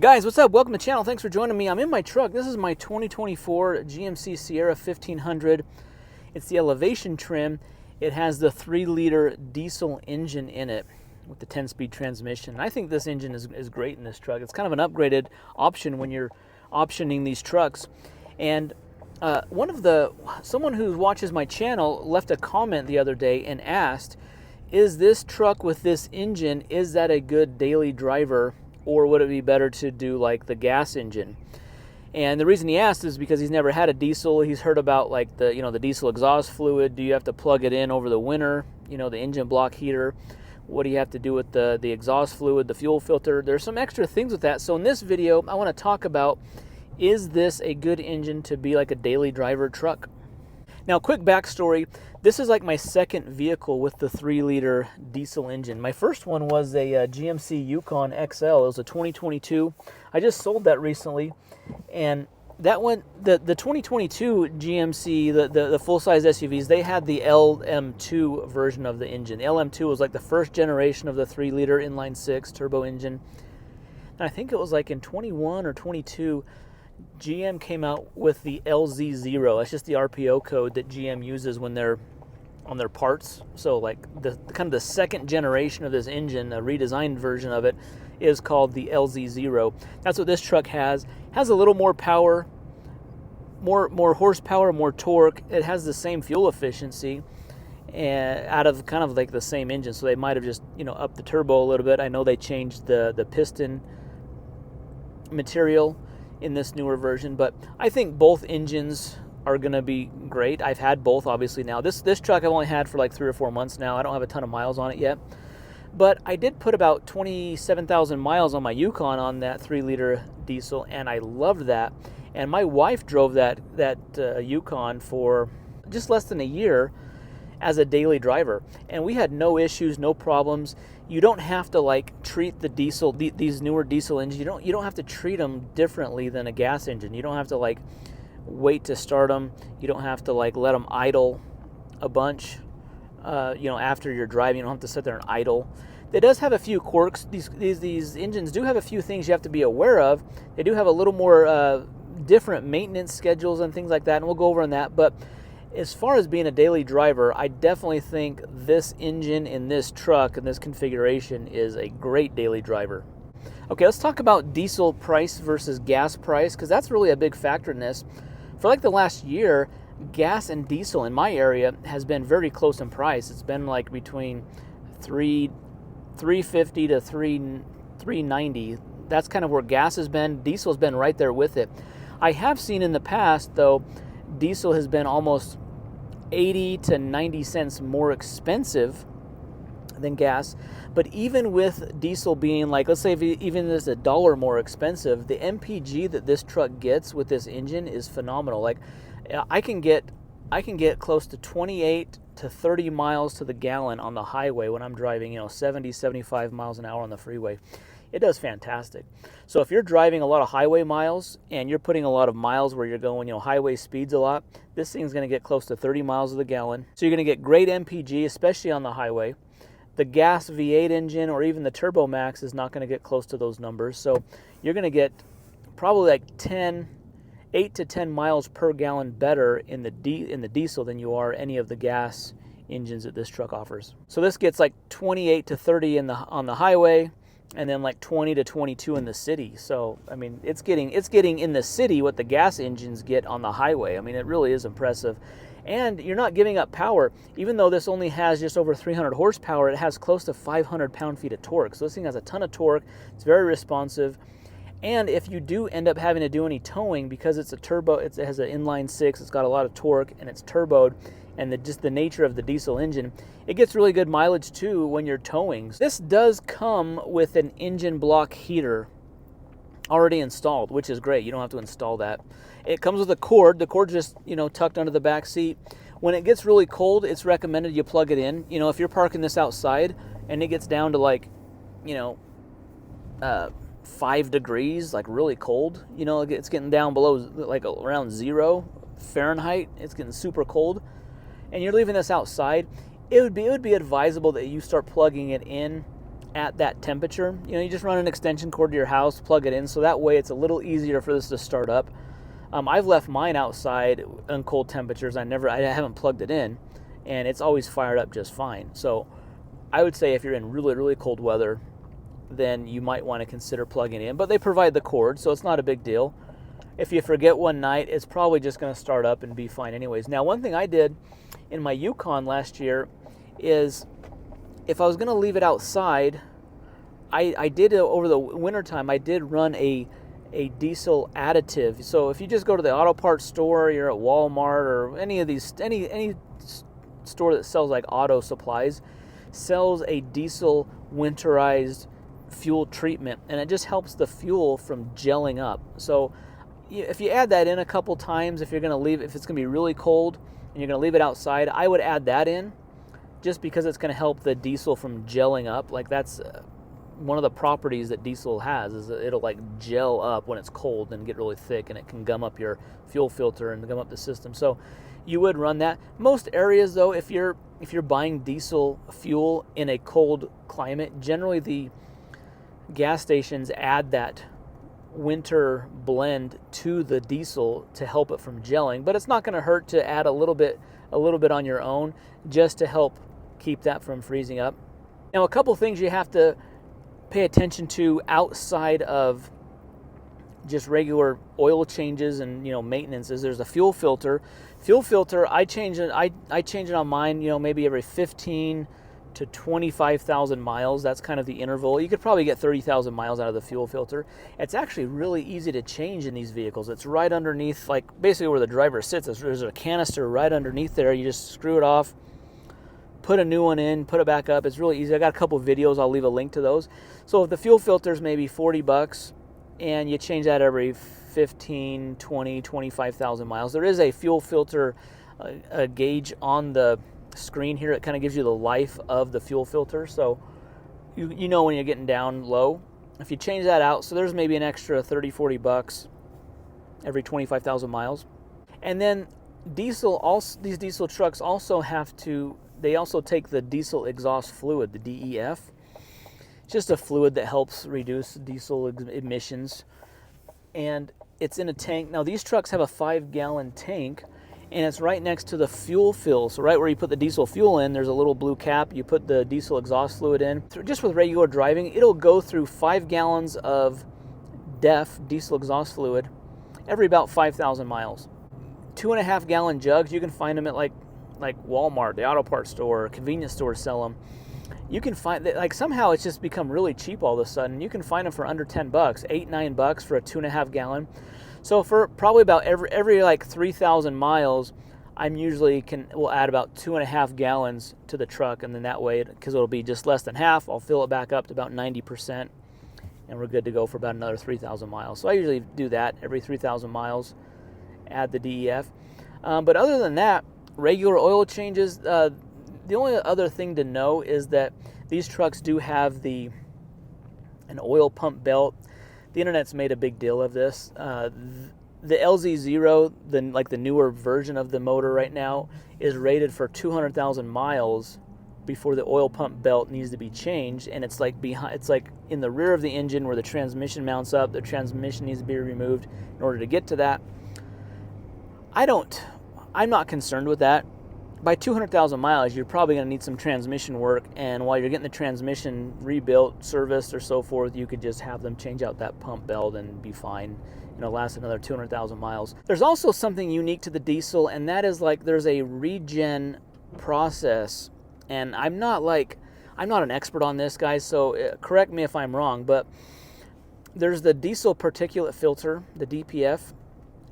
Guys, what's up? Welcome to the channel. Thanks for joining me. I'm in my truck. This is my 2024 GMC Sierra 1500. It's the elevation trim. It has the 3-liter diesel engine in it with the 10-speed transmission. I think this engine is great in this truck. It's kind of an upgraded option when you're optioning these trucks. And someone who watches my channel left a comment the other day and asked, is this truck with this engine, is that a good daily driver? Or would it be better to do like the gas engine? And the reason he asked is because he's never had a diesel. He's heard about like the diesel exhaust fluid. Do you have to plug it in over the winter? The engine block heater. What do you have to do with the exhaust fluid, the fuel filter? There's some extra things with that. So in this video, I want to talk about, is this a good engine to be like a daily driver truck? Now, quick backstory. This is like my second vehicle with the 3-liter diesel engine. My first one was a GMC Yukon XL. It was a 2022. I just sold that recently. And that one, the 2022 GMC, the full-size SUVs, they had the LM2 version of the engine. The LM2 was like the first generation of the 3-liter inline-six turbo engine. And I think it was like in 21 or 22, GM came out with the LZ0. That's just the RPO code that GM uses when they're on their parts. So like the kind of the second generation of this engine, a redesigned version of it, is called the LZ0. That's what this truck has. Has a little more power, more horsepower, more torque. It has the same fuel efficiency and out of kind of like the same engine. So they might have just upped the turbo a little bit. I know they changed the piston material in this newer version, but I think both engines are going to be great. I've had both obviously now. This truck I've only had for like 3 or 4 months now. I don't have a ton of miles on it yet, but I did put about 27,000 miles on my Yukon on that 3-liter diesel, and I loved that. And my wife drove that Yukon for just less than a year as a daily driver, and we had no issues, no problems. You don't have to like treat the diesel, these newer diesel engines. You don't have to treat them differently than a gas engine. You don't have to like wait to start them. You don't have to like let them idle a bunch. After you're driving, you don't have to sit there and idle. It does have a few quirks. These engines do have a few things you have to be aware of. They do have a little more different maintenance schedules and things like that, and we'll go over on that. But as far as being a daily driver, I definitely think this engine in this truck and this configuration is a great daily driver. Okay, let's talk about diesel price versus gas price, because that's really a big factor in this. For like the last year, gas and diesel in my area has been very close in price. It's been like between $3.50 to $3.90. That's kind of where gas has been. Diesel's been right there with it. I have seen in the past, though, diesel has been almost 80 to 90 cents more expensive than gas. But even with diesel being like, let's say even as $1 more expensive, the MPG that this truck gets with this engine is phenomenal. Like I can get close to 28 to 30 miles to the gallon on the highway when I'm driving 70, 75 miles an hour on the freeway. It does fantastic. So if you're driving a lot of highway miles and you're putting a lot of miles where you're going, highway speeds a lot, this thing's going to get close to 30 miles to the gallon. So you're going to get great MPG, especially on the highway. The gas V8 engine or even the Turbo Max is not going to get close to those numbers. So you're going to get probably like 8 to 10 miles per gallon better in the diesel than you are any of the gas engines that this truck offers. So this gets like 28 to 30 on the highway, and then like 20 to 22 in the city. So, I mean, it's getting in the city what the gas engines get on the highway. I mean, it really is impressive. And you're not giving up power. Even though this only has just over 300 horsepower, it has close to 500 pound-feet of torque. So this thing has a ton of torque. It's very responsive. And if you do end up having to do any towing, because it's a turbo, it has an inline-six, it's got a lot of torque, and it's turboed, and just the nature of the diesel engine, it gets really good mileage too when you're towing. This does come with an engine block heater already installed, which is great. You don't have to install that. It comes with a cord. The cord's just tucked under the back seat. When it gets really cold, it's recommended you plug it in. If you're parking this outside and it gets down to like 5 degrees, like really cold, it's getting down below like around 0 Fahrenheit. It's getting super cold, and you're leaving this outside. It would be advisable that you start plugging it in at that temperature. You just run an extension cord to your house, plug it in, so that way it's a little easier for this to start up. I've left mine outside in cold temperatures. I haven't plugged it in, and it's always fired up just fine. So I would say if you're in really, really cold weather, then you might want to consider plugging it in. But they provide the cord, so it's not a big deal. If you forget one night, it's probably just going to start up and be fine anyways. Now, one thing I did in my Yukon last year is if I was going to leave it outside, I did over the wintertime, I did run a diesel additive. So if you just go to the auto parts store, you're at Walmart or any of these, any store that sells like auto supplies, sells a diesel winterized fuel treatment, and it just helps the fuel from gelling up. So if you add that in a couple times, if it's going to be really cold and you're going to leave it outside, I would add that in just because it's going to help the diesel from gelling up. Like that's one of the properties that diesel has, is that it'll like gel up when it's cold and get really thick, and it can gum up your fuel filter and gum up the system. So you would run that. Most areas though, if you're buying diesel fuel in a cold climate, generally the gas stations add that winter blend to the diesel to help it from gelling, but it's not going to hurt to add a little bit on your own just to help keep that from freezing up. Now, a couple things you have to pay attention to outside of just regular oil changes and maintenance is there's a fuel filter. Fuel filter, I change it on mine, maybe every 15 to 25,000 miles. That's kind of the interval. You could probably get 30,000 miles out of the fuel filter. It's actually really easy to change in these vehicles. It's right underneath, like basically where the driver sits. There's a canister right underneath there. You just screw it off, put a new one in, put it back up. It's really easy. I got a couple videos. I'll leave a link to those. So if the fuel filter is maybe $40 and you change that every 15, 20, 25,000 miles, there is a fuel filter a gauge on the screen here. It kind of gives you the life of the fuel filter, so you know when you're getting down low. If you change that out, so there's maybe an extra $30-40 every 25,000 miles. And then these diesel trucks also also take the diesel exhaust fluid, the DEF. It's just a fluid that helps reduce diesel emissions, and it's in a tank. Now these trucks have a 5-gallon tank, and it's right next to the fuel fill. So right where you put the diesel fuel in, there's a little blue cap. You put the diesel exhaust fluid in. Just with regular driving, it'll go through 5 gallons of DEF, diesel exhaust fluid, every about 5,000 miles. 2.5-gallon jugs, you can find them at like Walmart, the auto parts store, convenience stores sell them. You can find that, like, somehow it's just become really cheap all of a sudden. You can find them for under $10, $8-9 for a 2.5-gallon. So for probably about every like 3,000 miles, I'm usually will add about 2.5 gallons to the truck, and then that way, because it'll be just less than half, I'll fill it back up to about 90%, and we're good to go for about another 3,000 miles. So I usually do that every 3,000 miles, add the DEF. But other than that, regular oil changes. The only other thing to know is that these trucks do have an oil pump belt. The internet's made a big deal of this. The LZ0, the newer version of the motor right now, is rated for 200,000 miles before the oil pump belt needs to be changed, and it's like in the rear of the engine where the transmission mounts up. The transmission needs to be removed in order to get to that. I'm not concerned with that. By 200,000 miles, you're probably going to need some transmission work, and while you're getting the transmission rebuilt, serviced, or so forth, you could just have them change out that pump belt and be fine. Last another 200,000 miles. There's also something unique to the diesel, and that is there's a regen process, and I'm not an expert on this, guys, so correct me if I'm wrong, but there's the diesel particulate filter, the DPF,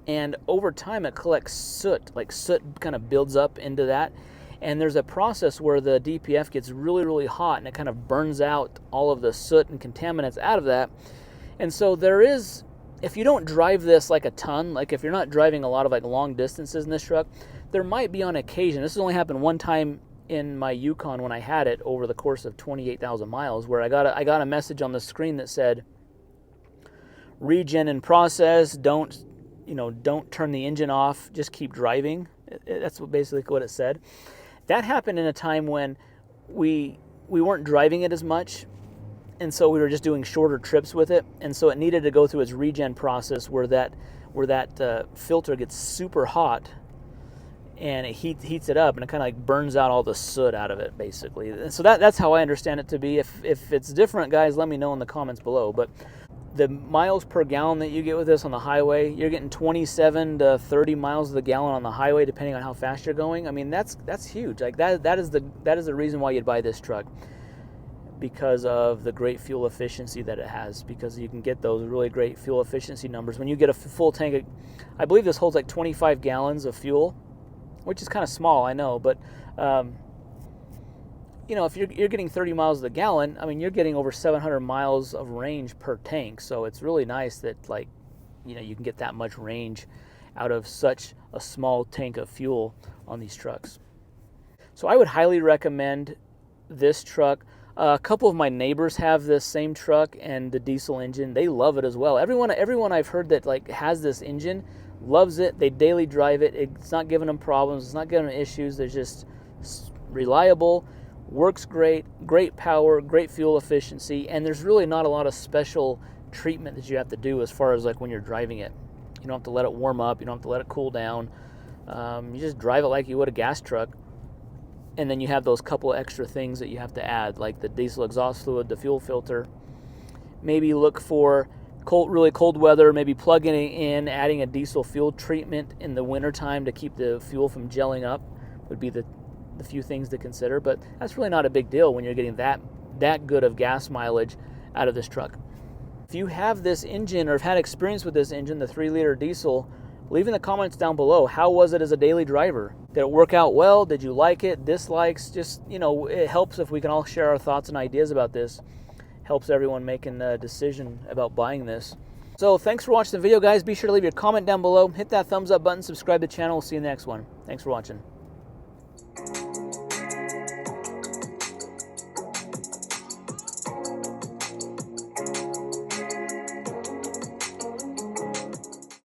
and over time it collects soot. Soot kind of builds up into that, and there's a process where the DPF gets really, really hot, and it kind of burns out all of the soot and contaminants out of that. And so if you don't drive this like a ton, like if you're not driving a lot of long distances in this truck, there might be on occasion, this has only happened one time in my Yukon when I had it over the course of 28,000 miles, where I got a message on the screen that said, regen in process, don't turn the engine off, just keep driving. That's basically what it said. That happened in a time when we weren't driving it as much, and so we were just doing shorter trips with it, and so it needed to go through its regen process where that filter gets super hot, and it heats it up, and it kind of like burns out all the soot out of it, basically. And so that's how I understand it to be. If it's different, guys, let me know in the comments below. But the miles per gallon that you get with this on the highway, you're getting 27 to 30 miles to the gallon on the highway, depending on how fast you're going. I mean, that's huge. Like that is the reason why you'd buy this truck, because of the great fuel efficiency that it has, because you can get those really great fuel efficiency numbers. When you get a full tank, I believe this holds like 25 gallons of fuel, which is kind of small, I know, but you know, if you're getting 30 miles to the gallon, I mean, you're getting over 700 miles of range per tank. So it's really nice that, like, you know, you can get that much range out of such a small tank of fuel on these trucks. So I would highly recommend this truck. A couple of my neighbors have this same truck and the diesel engine. They love it as well. Everyone I've heard that like has this engine loves it. They daily drive it. It's not giving them problems. It's not giving them issues. They're just reliable, works great, great power, great fuel efficiency, and there's really not a lot of special treatment that you have to do as far as like when you're driving it. You don't have to let it warm up. You don't have to let it cool down. You just drive it like you would a gas truck. And then you have those couple extra things that you have to add, like the diesel exhaust fluid, the fuel filter. Maybe look for really cold weather, maybe plugging it in, adding a diesel fuel treatment in the wintertime to keep the fuel from gelling up would be the few things to consider. But that's really not a big deal when you're getting that good of gas mileage out of this truck. If you have this engine or have had experience with this engine, the 3-liter diesel, leave in the comments down below. How was it as a daily driver? Did it work out well? Did you like it? Dislikes? Just, you know, it helps if we can all share our thoughts and ideas about this. Helps everyone making a decision about buying this. So thanks for watching the video, guys. Be sure to leave your comment down below. Hit that thumbs up button. Subscribe to the channel. We'll see you in the next one. Thanks for watching.